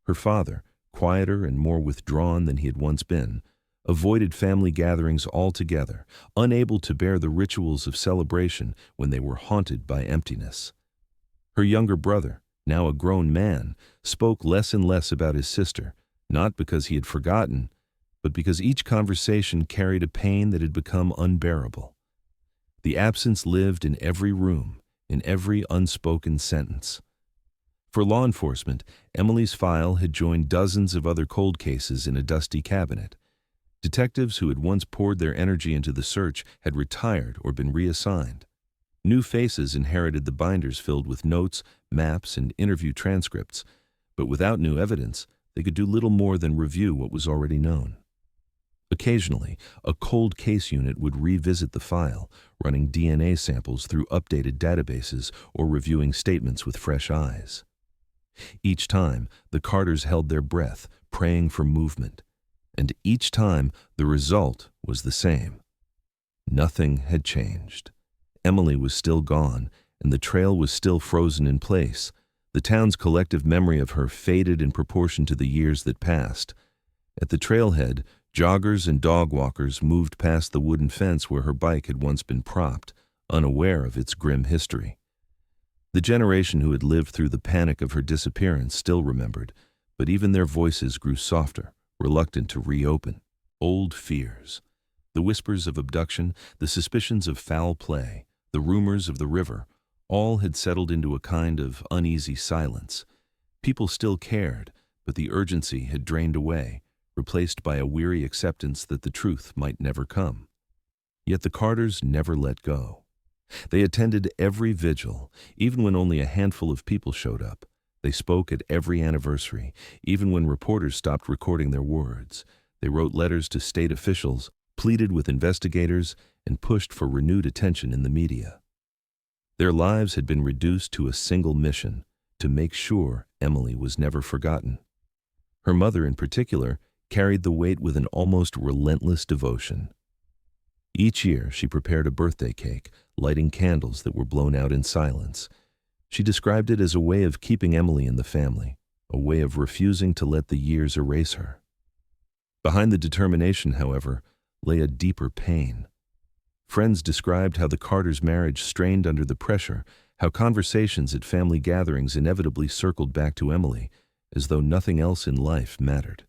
Her father, quieter and more withdrawn than he had once been, avoided family gatherings altogether, unable to bear the rituals of celebration when they were haunted by emptiness. Her younger brother, now a grown man, spoke less and less about his sister, not because he had forgotten, but because each conversation carried a pain that had become unbearable. The absence lived in every room, in every unspoken sentence. For law enforcement, Emily's file had joined dozens of other cold cases in a dusty cabinet. Detectives who had once poured their energy into the search had retired or been reassigned. New faces inherited the binders filled with notes, maps, and interview transcripts, but without new evidence, they could do little more than review what was already known. Occasionally, a cold case unit would revisit the file, running DNA samples through updated databases or reviewing statements with fresh eyes. Each time, the Carters held their breath, praying for movement, and each time the result was the same. Nothing had changed. Emily was still gone, and the trail was still frozen in place. The town's collective memory of her faded in proportion to the years that passed. At the trailhead, joggers and dog walkers moved past the wooden fence where her bike had once been propped, unaware of its grim history. The generation who had lived through the panic of her disappearance still remembered, but even their voices grew softer, reluctant to reopen. Old fears. The whispers of abduction, the suspicions of foul play, the rumors of the river, all had settled into a kind of uneasy silence. People still cared, but the urgency had drained away, replaced by a weary acceptance that the truth might never come. Yet the Carters never let go. They attended every vigil, even when only a handful of people showed up. They spoke at every anniversary, even when reporters stopped recording their words. They wrote letters to state officials, pleaded with investigators, and pushed for renewed attention in the media. Their lives had been reduced to a single mission: to make sure Emily was never forgotten. Her mother, in particular, carried the weight with an almost relentless devotion. Each year, she prepared a birthday cake, lighting candles that were blown out in silence. She described it as a way of keeping Emily in the family, a way of refusing to let the years erase her. Behind the determination, however, lay a deeper pain. Friends described how the Carters' marriage strained under the pressure, how conversations at family gatherings inevitably circled back to Emily, as though nothing else in life mattered.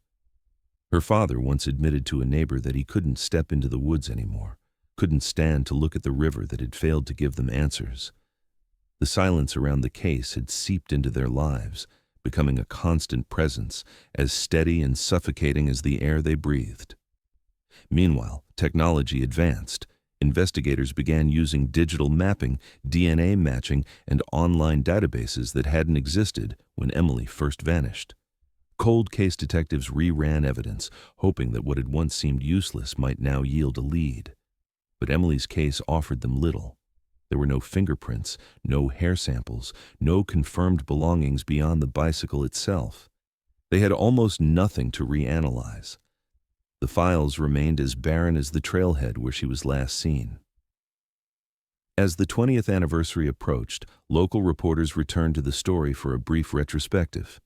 Her father once admitted to a neighbor that he couldn't step into the woods anymore, couldn't stand to look at the river that had failed to give them answers. The silence around the case had seeped into their lives, becoming a constant presence, as steady and suffocating as the air they breathed. Meanwhile, technology advanced. Investigators began using digital mapping, DNA matching, and online databases that hadn't existed when Emily first vanished. Cold case detectives reran evidence, hoping that what had once seemed useless might now yield a lead. But Emily's case offered them little. There were no fingerprints, no hair samples, no confirmed belongings beyond the bicycle itself. They had almost nothing to reanalyze. The files remained as barren as the trailhead where she was last seen. As the 20th anniversary approached, local reporters returned to the story for a brief retrospective.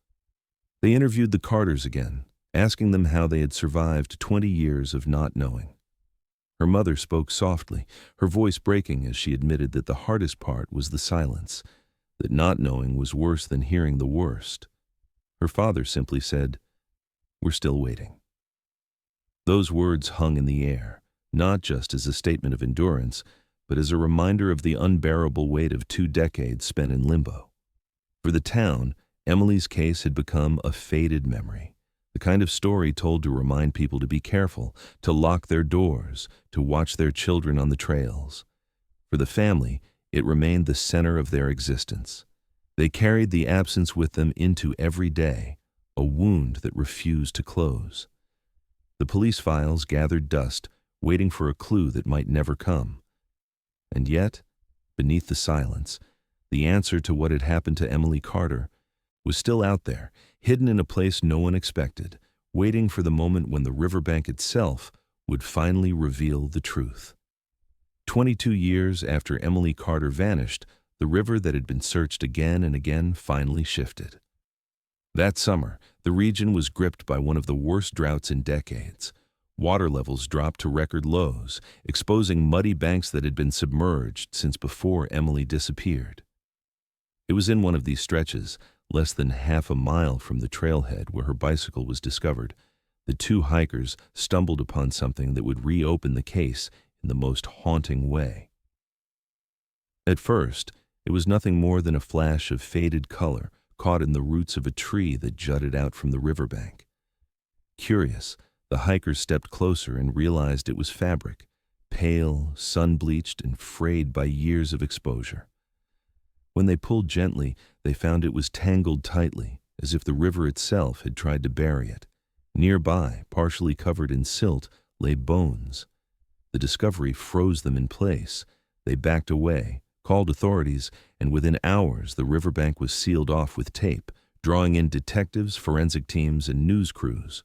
They interviewed the Carters again, asking them how they had survived 20 years of not knowing. Her mother spoke softly, her voice breaking as she admitted that the hardest part was the silence, that not knowing was worse than hearing the worst. Her father simply said, "We're still waiting." Those words hung in the air, not just as a statement of endurance, but as a reminder of the unbearable weight of 2 decades spent in limbo. For the town, Emily's case had become a faded memory, the kind of story told to remind people to be careful, to lock their doors, to watch their children on the trails. For the family, it remained the center of their existence. They carried the absence with them into every day, a wound that refused to close. The police files gathered dust, waiting for a clue that might never come. And yet, beneath the silence, the answer to what had happened to Emily Carter was still out there, hidden in a place no one expected, waiting for the moment when the riverbank itself would finally reveal the truth. 22 years after Emily Carter vanished, the river that had been searched again and again finally shifted. That summer, the region was gripped by one of the worst droughts in decades. Water levels dropped to record lows, exposing muddy banks that had been submerged since before Emily disappeared. It was in one of these stretches, less than half a mile from the trailhead where her bicycle was discovered, the 2 hikers stumbled upon something that would reopen the case in the most haunting way. At first, it was nothing more than a flash of faded color caught in the roots of a tree that jutted out from the riverbank. Curious, the hikers stepped closer and realized it was fabric, pale, sun-bleached, and frayed by years of exposure. When they pulled gently, they found it was tangled tightly, as if the river itself had tried to bury it. Nearby, partially covered in silt, lay bones. The discovery froze them in place. They backed away, called authorities, and within hours the riverbank was sealed off with tape, drawing in detectives, forensic teams, and news crews.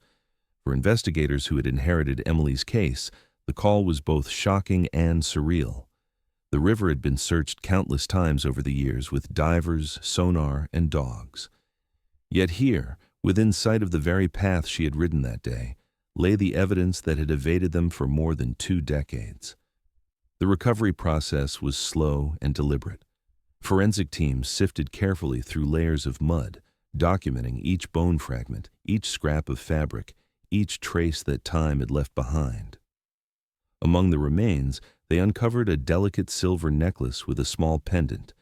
For investigators who had inherited Emily's case, the call was both shocking and surreal. The river had been searched countless times over the years with divers, sonar, and dogs. Yet here, within sight of the very path she had ridden that day, lay the evidence that had evaded them for more than 2 decades. The recovery process was slow and deliberate. Forensic teams sifted carefully through layers of mud, documenting each bone fragment, each scrap of fabric, each trace that time had left behind. Among the remains, they uncovered a delicate silver necklace with a small pendant,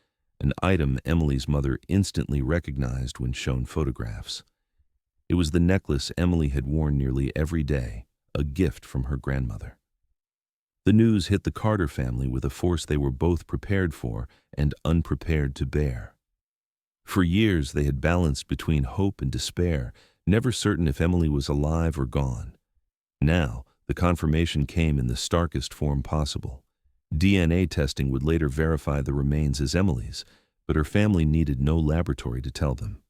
an item Emily's mother instantly recognized when shown photographs. It was the necklace Emily had worn nearly every day, a gift from her grandmother. The news hit the Carter family with a force they were both prepared for and unprepared to bear. For years they had balanced between hope and despair, never certain if Emily was alive or gone. Now, the confirmation came in the starkest form possible. DNA testing would later verify the remains as Emily's, but her family needed no laboratory to tell them.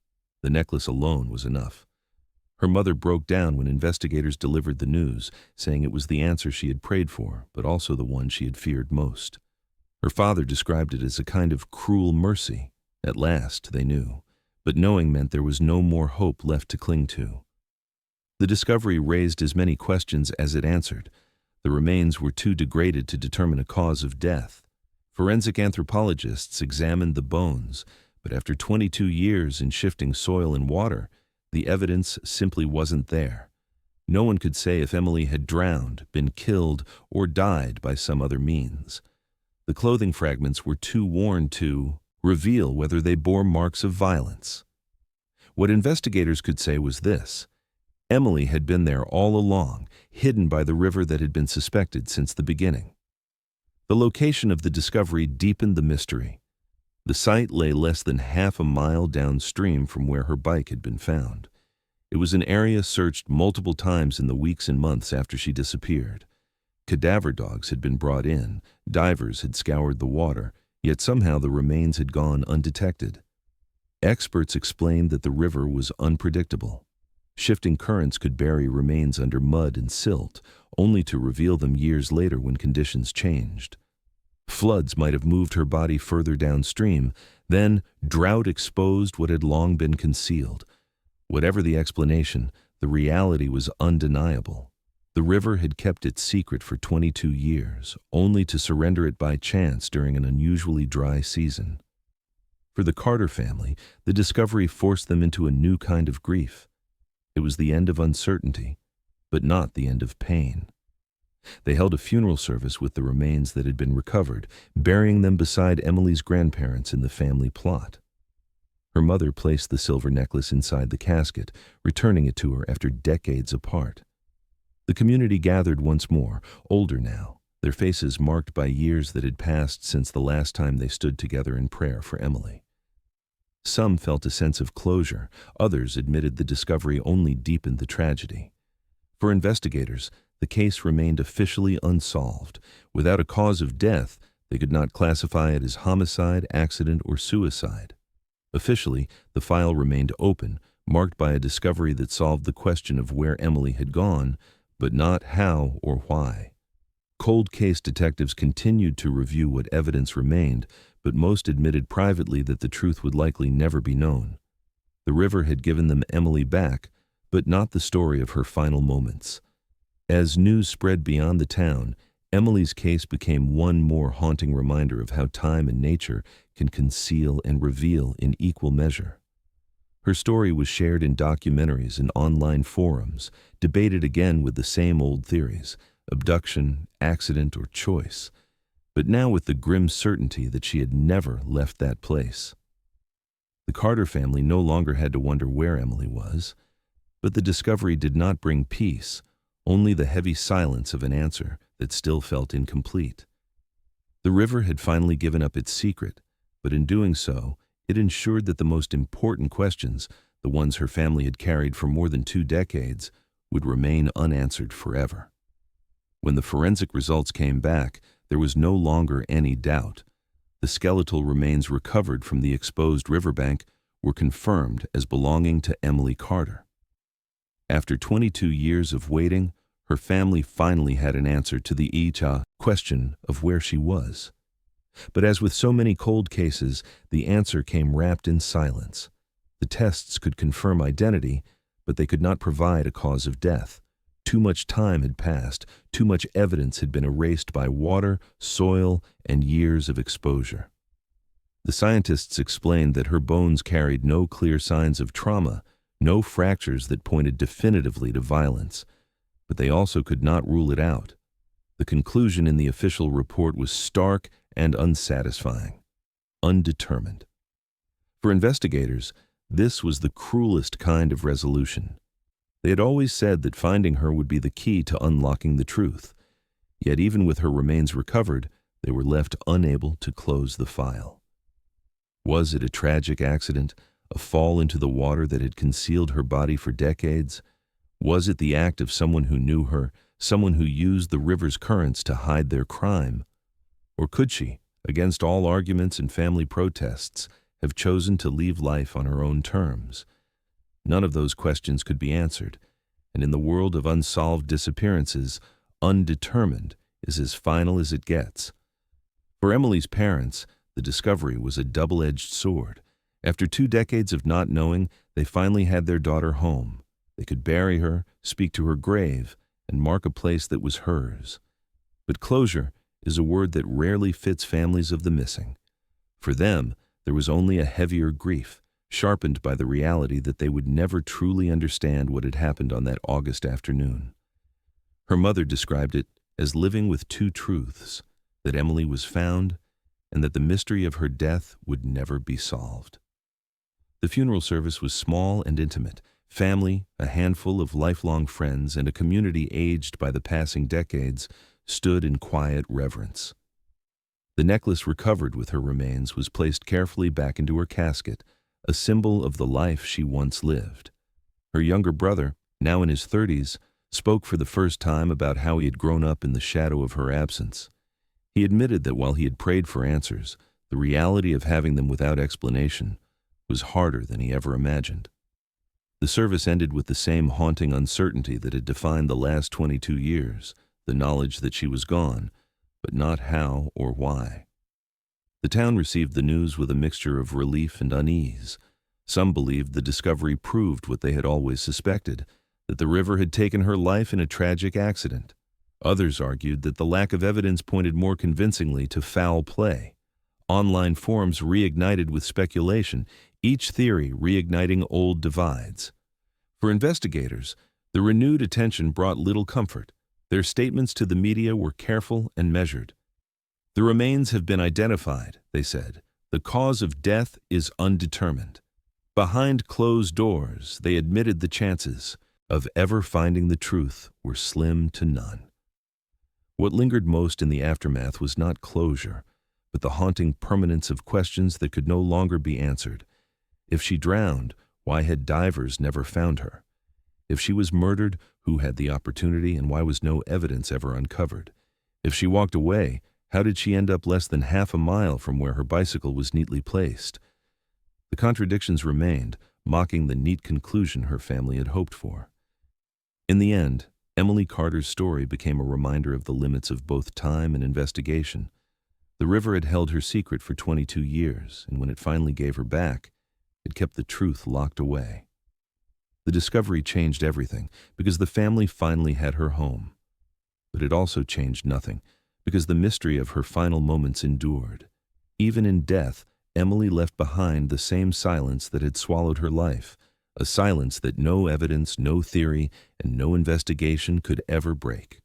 The necklace alone was enough. Her mother broke down when investigators delivered the news, saying it was the answer she had prayed for, but also the one she had feared most. Her father described it as a kind of cruel mercy. At last, they knew. But knowing meant there was no more hope left to cling to. The discovery raised as many questions as it answered. The remains were too degraded to determine a cause of death. Forensic anthropologists examined the bones, but after 22 years in shifting soil and water, the evidence simply wasn't there. No one could say if Emily had drowned, been killed, or died by some other means. The clothing fragments were too worn to reveal whether they bore marks of violence. What investigators could say was this: Emily had been there all along, hidden by the river that had been suspected since the beginning. The location of the discovery deepened the mystery. The site lay less than half a mile downstream from where her bike had been found. It was an area searched multiple times in the weeks and months after she disappeared. Cadaver dogs had been brought in, divers had scoured the water, yet somehow the remains had gone undetected. Experts explained that the river was unpredictable. Shifting currents could bury remains under mud and silt, only to reveal them years later when conditions changed. Floods might have moved her body further downstream, then drought exposed what had long been concealed. Whatever the explanation, the reality was undeniable. The river had kept its secret for 22 years, only to surrender it by chance during an unusually dry season. For the Carter family, the discovery forced them into a new kind of grief. It was the end of uncertainty, but not the end of pain. They held a funeral service with the remains that had been recovered, burying them beside Emily's grandparents in the family plot. Her mother placed the silver necklace inside the casket, returning it to her after decades apart. The community gathered once more, older now, their faces marked by years that had passed since the last time they stood together in prayer for Emily. Some felt a sense of closure, others admitted the discovery only deepened the tragedy. For investigators, the case remained officially unsolved. Without a cause of death, they could not classify it as homicide, accident, or suicide. Officially, the file remained open, marked by a discovery that solved the question of where Emily had gone, but not how or why. Cold case detectives continued to review what evidence remained, but most admitted privately that the truth would likely never be known. The river had given them Emily back, but not the story of her final moments. As news spread beyond the town, Emily's case became one more haunting reminder of how time and nature can conceal and reveal in equal measure. Her story was shared in documentaries and online forums, debated again with the same old theories: abduction, accident, or choice, but now with the grim certainty that she had never left that place. The Carter family no longer had to wonder where Emily was, but the discovery did not bring peace, only the heavy silence of an answer that still felt incomplete. The river had finally given up its secret, but in doing so, it ensured that the most important questions, the ones her family had carried for more than 2 decades, would remain unanswered forever. When the forensic results came back, there was no longer any doubt. The skeletal remains recovered from the exposed riverbank were confirmed as belonging to Emily Carter. After 22 years of waiting, her family finally had an answer to the question of where she was. But as with so many cold cases, the answer came wrapped in silence. The tests could confirm identity, but they could not provide a cause of death. Too much time had passed, too much evidence had been erased by water, soil, and years of exposure. The scientists explained that her bones carried no clear signs of trauma, no fractures that pointed definitively to violence, but they also could not rule it out. The conclusion in the official report was stark and unsatisfying: undetermined. For investigators, this was the cruelest kind of resolution. They had always said that finding her would be the key to unlocking the truth. Yet even with her remains recovered, they were left unable to close the file. Was it a tragic accident, a fall into the water that had concealed her body for decades? Was it the act of someone who knew her, someone who used the river's currents to hide their crime? Or could she, against all arguments and family protests, have chosen to leave life on her own terms? None of those questions could be answered, and in the world of unsolved disappearances, undetermined is as final as it gets. For Emily's parents, the discovery was a double-edged sword. After 2 decades of not knowing, they finally had their daughter home. They could bury her, speak to her grave, and mark a place that was hers. But closure is a word that rarely fits families of the missing. For them, there was only a heavier grief, sharpened by the reality that they would never truly understand what had happened on that August afternoon. Her mother described it as living with two truths, that Emily was found and that the mystery of her death would never be solved. The funeral service was small and intimate. Family, a handful of lifelong friends, and a community aged by the passing decades stood in quiet reverence. The necklace recovered with her remains was placed carefully back into her casket, a symbol of the life she once lived. Her younger brother, now in his 30s, spoke for the first time about how he had grown up in the shadow of her absence. He admitted that while he had prayed for answers, the reality of having them without explanation was harder than he ever imagined. The service ended with the same haunting uncertainty that had defined the last 22 years, the knowledge that she was gone, but not how or why. The town received the news with a mixture of relief and unease. Some believed the discovery proved what they had always suspected, that the river had taken her life in a tragic accident. Others argued that the lack of evidence pointed more convincingly to foul play. Online forums reignited with speculation, each theory reigniting old divides. For investigators, the renewed attention brought little comfort. Their statements to the media were careful and measured. "The remains have been identified," they said. "The cause of death is undetermined." Behind closed doors, they admitted the chances of ever finding the truth were slim to none. What lingered most in the aftermath was not closure, but the haunting permanence of questions that could no longer be answered. If she drowned, why had divers never found her? If she was murdered, who had the opportunity and why was no evidence ever uncovered? If she walked away, how did she end up less than half a mile from where her bicycle was neatly placed? The contradictions remained, mocking the neat conclusion her family had hoped for. In the end, Emily Carter's story became a reminder of the limits of both time and investigation. The river had held her secret for 22 years, and when it finally gave her back, it kept the truth locked away. The discovery changed everything, because the family finally had her home. But it also changed nothing, because the mystery of her final moments endured. Even in death, Emily left behind the same silence that had swallowed her life, a silence that no evidence, no theory, and no investigation could ever break.